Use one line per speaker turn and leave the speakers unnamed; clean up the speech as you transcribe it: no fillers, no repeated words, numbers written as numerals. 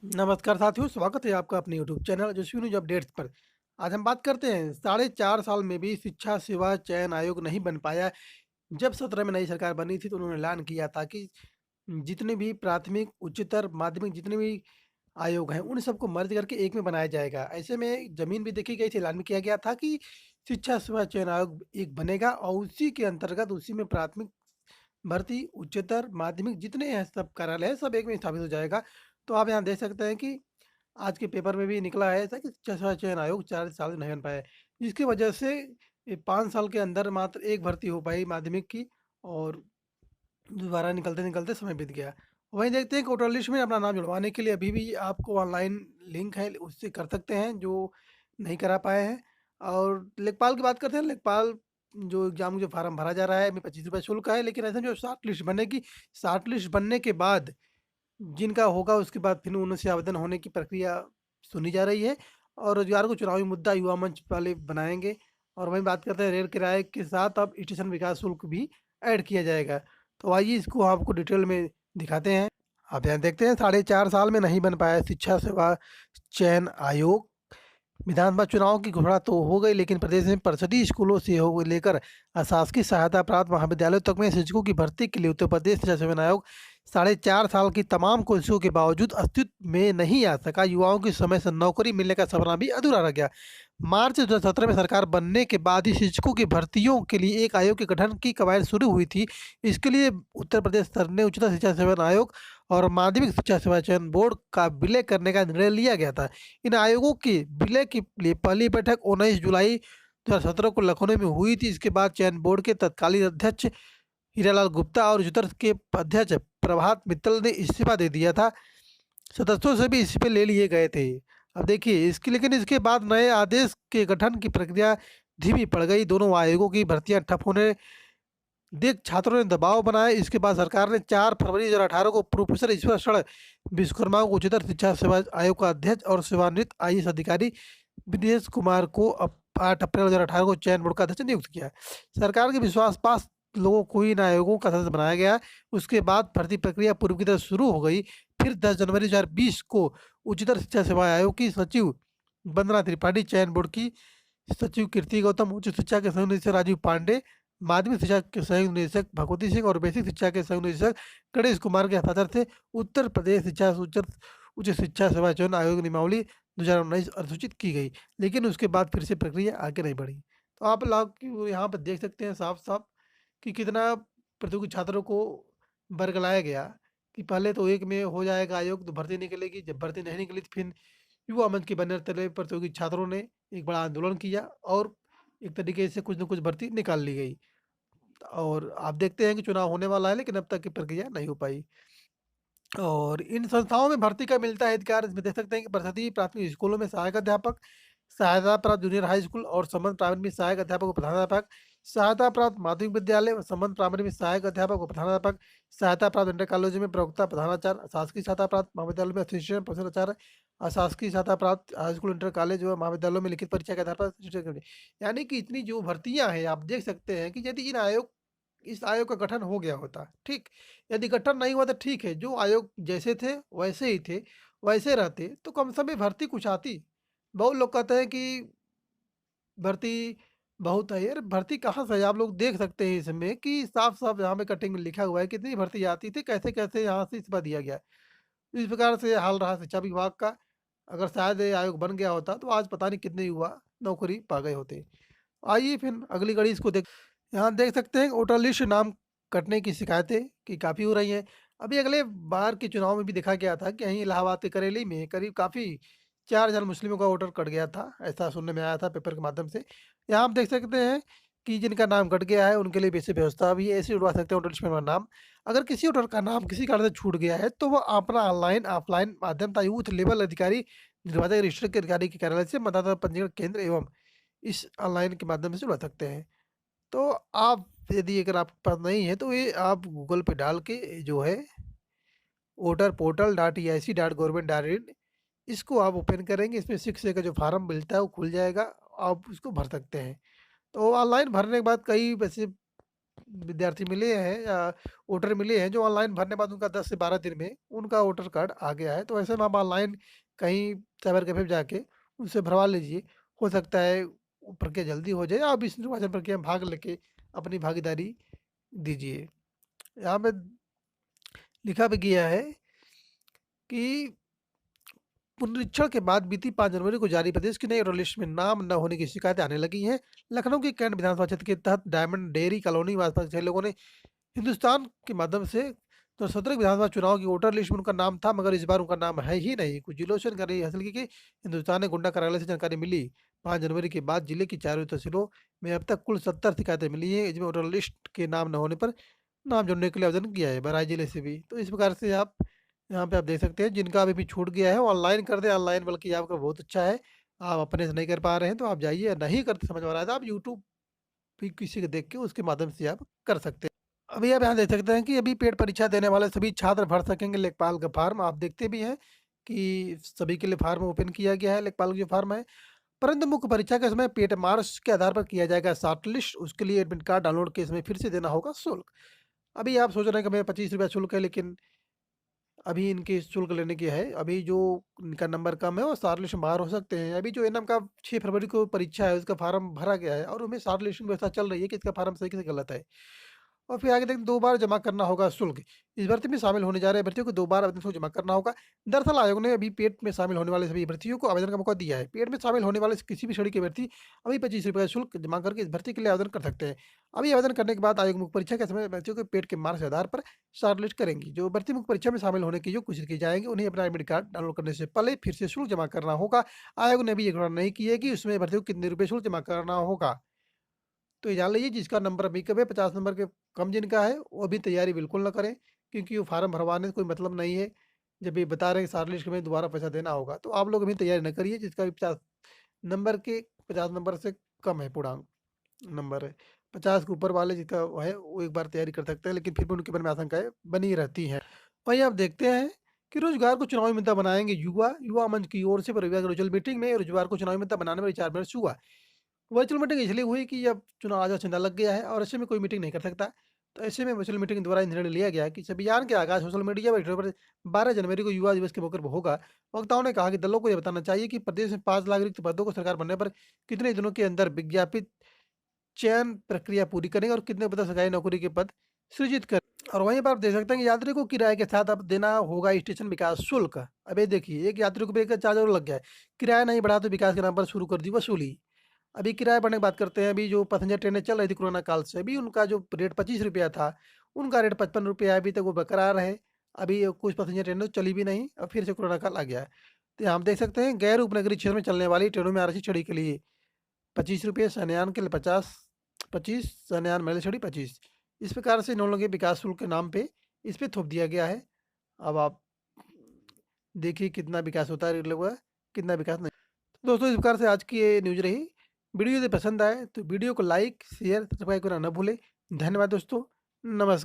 नमस्कार साथियों, स्वागत है आपका अपने यूट्यूब चैनल यशस्वी न्यूज अपडेट्स पर। आज हम बात करते हैं 4.5 साल में भी शिक्षा सेवा चयन आयोग नहीं बन पाया। जब 17 में नई सरकार बनी थी तो उन्होंने ऐलान किया था कि जितने भी प्राथमिक, उच्चतर, माध्यमिक जितने भी आयोग हैं उन सबको मर्ज करके एक में बनाया जाएगा। ऐसे में ज़मीन भी देखी गई थी, ऐलान भी किया गया था कि शिक्षा सेवा चयन आयोग एक बनेगा और उसी के अंतर्गत उसी में प्राथमिक भर्ती, उच्चतर, माध्यमिक जितने हैं सब कार्यालय हैं, सब एक में स्थापित हो जाएगा। तो आप यहाँ देख सकते हैं कि आज के पेपर में भी निकला है ऐसा कि शिक्षा चयन आयोग 4 साल नहीं बन पाया। जिसकी वजह से 5 साल के अंदर मात्र 1 भर्ती हो पाई माध्यमिक की और दोबारा निकलते-निकलते समय बीत गया। वहीं देखते हैं कि वोटर लिस्ट में अपना नाम जुड़वाने के लिए अभी भी आपको ऑनलाइन लिंक है, उससे कर सकते हैं जो नहीं करा पाए हैं। और लेखपाल की बात करते हैं, लेखपाल जो एग्ज़ाम जो फार्म भरा जा रहा है, अभी ₹25 शुल्क है, लेकिन ऐसे में जो शॉर्ट लिस्ट बनेगी, शॉर्ट लिस्ट बनने के बाद जिनका होगा उसके बाद फिर उनसे आवेदन होने की प्रक्रिया सुनी जा रही है और रोजगार को चुनावी मुद्दा युवा मंच वाले बनाएँगे। और वहीं बात करते हैं रेल किराए के साथ अब स्टेशन विकास शुल्क भी ऐड किया जाएगा। तो आइए इसको आपको डिटेल में दिखाते हैं। आप यहाँ देखते हैं 4.5 साल में नहीं बन पाया शिक्षा सेवा चयन आयोग। विधानसभा चुनाव की घोषणा तो हो गई लेकिन प्रदेश में परिषदीय स्कूलों से हो लेकर अशासकीय सहायता प्राप्त महाविद्यालयों तक में शिक्षकों की भर्ती के लिए उत्तर प्रदेश शिक्षा सेवन आयोग 4.5 साल की तमाम कोशिशों के बावजूद अस्तित्व में नहीं आ सका। युवाओं की समय से नौकरी मिलने का सपना भी अधूरा रह गया। मार्च 2017 में सरकार बनने के बाद ही शिक्षकों की भर्तियों के लिए एक आयोग के गठन की कवायद शुरू हुई थी। इसके लिए उत्तर प्रदेश सरकार ने उच्चतर शिक्षा सेवन आयोग और माध्यमिक शिक्षा सेवा चयन बोर्ड का विलय करने का निर्णय लिया गया था। इन आयोगों के विलय के लिए पहली बैठक 19 जुलाई 2017 को लखनऊ में हुई थी। इसके बाद चयन बोर्ड के तत्कालीन अध्यक्ष हीरालाल गुप्ता और उच्चतर के अध्यक्ष प्रभात मित्तल ने इस्तीफा दे दिया था। सदस्यों से भी इस्तीफे ले लिए गए थे। अब देखिए इसके लेकिन इसके बाद नए आदेश के गठन की प्रक्रिया धीमी पड़ गई। दोनों आयोगों की भर्तियां ठप होने देख छात्रों ने दबाव बनाया। इसके बाद सरकार ने 4 फरवरी 2018 को प्रोफेसर ईश्वर शरण विश्वकर्मा को उच्चतर शिक्षा सेवा आयोग का अध्यक्ष और सेवानिवृत्त आईएएस अधिकारी विदेश कुमार को 8 अप्रैल 2018 को चयन बोर्ड का अध्यक्ष नियुक्त किया। सरकार के विश्वास पास लोगों को इन आयोगों का सदस्य बनाया गया। उसके बाद भर्ती प्रक्रिया पूर्व की तरह शुरू हो गई। फिर 10 जनवरी 2020 को उच्चतर शिक्षा सेवा आयोग की सचिव वंदना त्रिपाठी, चयन बोर्ड की सचिव कीर्ति गौतम, उच्च शिक्षा के संयुक्त निदेशक राजीव पांडे, माध्यमिक शिक्षा के संयुक्त निदेशक भगवती सिंह और बेसिक शिक्षा के संयुक्त निदेशक गणेश कुमार के हस्ताक्षर से उत्तर प्रदेश शिक्षा उच्च शिक्षा सेवा चयन आयोग नियमावली 2019 अधिसूचित की गई। लेकिन उसके बाद फिर से प्रक्रिया आगे नहीं बढ़ी। तो आप लोग यहाँ पर देख सकते हैं साफ-साफ कि कितना प्रतियोगी छात्रों को बरगलाया गया कि पहले तो एक में हो जाएगा आयोग तो भर्ती निकलेगी। जब भर्ती नहीं निकली तो फिर युवा मंच के बैनर तले प्रतियोगी छात्रों ने एक बड़ा आंदोलन किया और एक तरीके से कुछ न कुछ भर्ती निकाल ली गई। और आप देखते हैं कि चुनाव होने वाला है लेकिन अब तक की प्रक्रिया नहीं हो पाई। और इन संस्थाओं में भर्ती का मिलता है अधिकार। इसमें देख सकते हैं कि परिषदीय प्राथमिक स्कूलों में सहायक अध्यापक, सहायता प्राप्त जूनियर हाई स्कूल और संबंध प्राइमरी में सहायक अध्यापक व प्रधानाध्यापक, सहायता प्राप्त माध्यमिक विद्यालय व संबंध प्राइमरी में सहायक अध्यापक व प्रधानाध्यापक, सहायता प्राप्त इंटर कॉलेज में प्रवक्ता प्रधानाचार्य, शासकीय सहायता प्राप्त महाविद्यालय में असिस्टेंट प्रोफेसर आचार्य, अशासकीय सहायता प्राप्त हाई स्कूल इंटर कॉलेज व महाविद्यालयों में लिखित परीक्षा के आधार पर असिस्टेंट कमिटी। यानी कि इतनी जो भर्तियां हैं आप देख सकते हैं कि यदि इस आयोग का गठन हो गया होता, ठीक? यदि गठन नहीं हुआ तो ठीक है, जो आयोग जैसे थे वैसे ही थे, वैसे रहते तो कम समय भर्ती कुछ आती। बहुत लोग कहते हैं कि भर्ती बहुत है, यार भर्ती कहाँ से है? आप लोग देख सकते हैं इसमें कि साफ-साफ यहाँ पे कटिंग में लिखा हुआ है कितनी भर्ती आती थी, कैसे-कैसे यहाँ से इस्तीफा दिया गया। इस प्रकार से हाल रहा शिक्षा विभाग का। अगर शायद ये आयोग बन गया होता तो आज पता नहीं कितने युवा नौकरी पा गए होते। आइए फिर अगली कड़ी इसको देख। यहाँ देख सकते हैं वोटर लिस्ट नाम कटने की शिकायतें कि काफ़ी हो रही हैं। अभी अगले बार के चुनाव में भी देखा गया था कि यहीं इलाहाबाद के करेली में करीब काफ़ी 4,000 मुस्लिमों का वोटर कट गया था, ऐसा सुनने में आया था पेपर के माध्यम से। यहाँ आप देख सकते हैं कि जिनका नाम कट गया है उनके लिए वैसे व्यवस्था भी है, ऐसे उड़वा सकते हैं वोटर लिस्ट में अपना नाम। अगर किसी वोटर का नाम किसी कारण से छूट गया है तो वो अपना ऑनलाइन, ऑफलाइन माध्यम तथा बूथ लेवल अधिकारी, निर्वाचक रजिस्टर के अधिकारी के कार्यालय से मतदाता पंजीकरण केंद्र एवं इस ऑनलाइन के माध्यम से जुड़ा सकते हैं। तो आप यदि अगर आपके पास नहीं है तो ये आप गूगल पे डाल के जो है voter portal dot EIC dot government dot in इसको आप ओपन करेंगे, इसमें 6 का जो फार्म मिलता है वो खुल जाएगा, आप उसको भर सकते हैं। तो ऑनलाइन भरने के बाद कई वैसे विद्यार्थी मिले हैं या वोटर मिले हैं जो ऑनलाइन भरने के बाद उनका 10 से 12 दिन में उनका वोटर कार्ड आ गया है। तो ऐसे में आप ऑनलाइन कहीं साइबर कैफ़े पे जाके उनसे भरवा लीजिए। हो सकता है वो प्रक्रिया जल्दी हो जाए। आप इस निर्वाचन प्रक्रिया में भाग लेके अपनी भागीदारी दीजिए। यहाँ पे लिखा भी गया है कि पुनरीक्षण के बाद बीती 5 जनवरी को जारी प्रदेश की नई वोटर लिस्ट में नाम न होने की शिकायतें आने लगी हैं। लखनऊ के कैंट विधानसभा क्षेत्र के तहत डायमंड डेयरी कॉलोनी में आसपास के लोगों ने हिंदुस्तान के माध्यम से तो 17 विधानसभा चुनाव की वोटर लिस्ट में उनका नाम था, मगर इस बार उनका नाम है ही नहीं। कुछ जिलों से जानकारी हासिल की कि हिंदुस्तान ने गुंडा कार्यालय से जानकारी मिली। 5 जनवरी के बाद जिले की चारों तहसीलों में अब तक कुल 70 शिकायतें मिली हैं, जिसमें वोटर लिस्ट के नाम न होने पर नाम जोड़ने के लिए आवेदन किया है बहराइच जिले से भी। तो इस प्रकार से आप यहाँ पे आप देख सकते हैं जिनका अभी भी छूट गया है ऑनलाइन कर दें। ऑनलाइन बल्कि आपका बहुत अच्छा है। आप अपने से नहीं कर पा रहे हैं तो आप जाइए, नहीं करते समझ में आ रहा है तो आप यूट्यूब भी किसी को देख के उसके माध्यम से आप कर सकते हैं। अभी आप यहाँ देख सकते हैं कि अभी पेड परीक्षा देने वाले सभी छात्र भर सकेंगे लेखपाल का फार्म। आप देखते भी हैं कि सभी के लिए फार्म ओपन किया गया है, लेखपाल का जो फार्म है। परंतु मुख्य परीक्षा के समय पेड मार्क्स के आधार पर किया जाएगा शॉर्ट लिस्ट। उसके लिए एडमिट कार्ड डाउनलोड के समय फिर से देना होगा शुल्क। अभी आप सोच रहे हैं कि मेरा 25 रुपया शुल्क है, लेकिन अभी इनकी शुल्क लेने की है। अभी जो इनका नंबर कम है वो शॉर्ट लिस्ट में बाहर हो सकते हैं। अभी जो एनएम का 6 फरवरी को परीक्षा है उसका फार्म भरा गया है और उसमें शॉर्ट लिस्टिंग व्यवस्था चल रही है कि इसका फार्म सही से गलत है। और फिर आगे देखें 2 बार जमा करना होगा शुल्क। इस भर्ती में शामिल होने जा रहे अभ्यर्थियों को 2 बार आवेदन शुल्क जमा करना होगा। दरअसल आयोग ने अभी पेड में शामिल होने वाले सभी अभ्यर्थियों को आवेदन का मौका दिया है। पेड में शामिल होने वाले किसी भी श्रेणी के अभ्यर्थी अभी ₹25 का शुल्क जमा करके इस भर्ती के लिए आवेदन कर सकते हैं। अभी आवेदन करने के बाद आयोग मुख्य परीक्षा के समय अभ्यर्थियों के पेड के मार्क्स के आधार पर शॉर्टलिस्ट करेंगी। जो अभ्यर्थी मुख्य परीक्षा में शामिल होने के योग्य घोषित किए जाएंगे उन्हें अपना एडमिट कार्ड डाउनलोड करने से पहले फिर से शुल्क जमा करना होगा। आयोग ने अभी ये घोषणा नहीं की है कि उसमें अभ्यर्थियों को कितने रुपए शुल्क जमा करना होगा। तो ये जान लीजिए जिसका नंबर अभी कम है 50 नंबर के कम जिनका है वो अभी तैयारी बिल्कुल ना करें, क्योंकि वो फार्म भरवाने से कोई मतलब नहीं है। जब ये बता रहे हैं कि शॉर्ट लिस्ट में दोबारा पैसा देना होगा तो आप लोग अभी तैयारी न करिए। जिसका भी 50 नंबर के 50 नंबर से कम है पूर्णांक नंबर है, 50 के ऊपर वाले जिसका वो है वो एक बार तैयारी कर सकते हैं, लेकिन फिर भी उनके मन में आशंकाएं बनी रहती हैं। वहीं आप देखते हैं कि रोजगार को चुनावी मुद्दा बनाएंगे युवा। युवा मंच की ओर से रविवार की वर्चुअल मीटिंग में रोजगार को चुनावी मुद्दा बनाने में विचार विमर्श हुआ। वर्चुअल मीटिंग इसलिए हुई कि अब चुनाव आचार संहिता लग गया है और ऐसे में कोई मीटिंग नहीं कर सकता। तो ऐसे में वर्चुअल मीटिंग द्वारा निर्णय लिया गया कि इस अभियान के आगाज सोशल मीडिया पर 12 जनवरी को युवा दिवस के मौके पर होगा। वक्ताओं ने कहा कि दलों को यह बताना चाहिए कि प्रदेश में 5 लाख रिक्त पदों को सरकार बनने पर कितने दिनों के अंदर विज्ञापित चयन प्रक्रिया पूरी करेंगे और कितने पद सरकारी नौकरी के पद सृजित कर। और वहीं पर आप देख सकते हैं कि यात्री को किराए के साथ अब देना होगा स्टेशन विकास शुल्क। अब ये देखिए एक यात्री को भी एक चार्ज और लग गया है। किराया नहीं बढ़ा तो विकास के नाम पर शुरू कर दी वसूली। अभी किराया बढ़ने की बात करते हैं। अभी जो पैसेंजर ट्रेनें चल रही थी कोरोना काल से, अभी उनका जो रेट 25 रुपया था उनका रेट 55 रुपया है। अभी तक वो बरकरार है। अभी कुछ पैसेंजर ट्रेनें तो चली भी नहीं और फिर से कोरोना काल आ गया है। तो यहाँ हम देख सकते हैं गैर उपनगरीय क्षेत्र में चलने वाली ट्रेनों में आरक्षित छड़ी के लिए 25 रुपये, शयनयान के लिए 50, 25, शयनयान महिला छड़ी 25। इस प्रकार से इन लोगों के विकास शुल्क के नाम पे इस पे थोप दिया गया है। अब आप देखिए कितना विकास होता है रेल हुआ, कितना विकास नहीं। तो दोस्तों इस प्रकार से आज की ये न्यूज़ रही। वीडियो यदि पसंद आए तो वीडियो को लाइक शेयर सब्सक्राइब करना न भूलें। धन्यवाद दोस्तों। नमस्कार।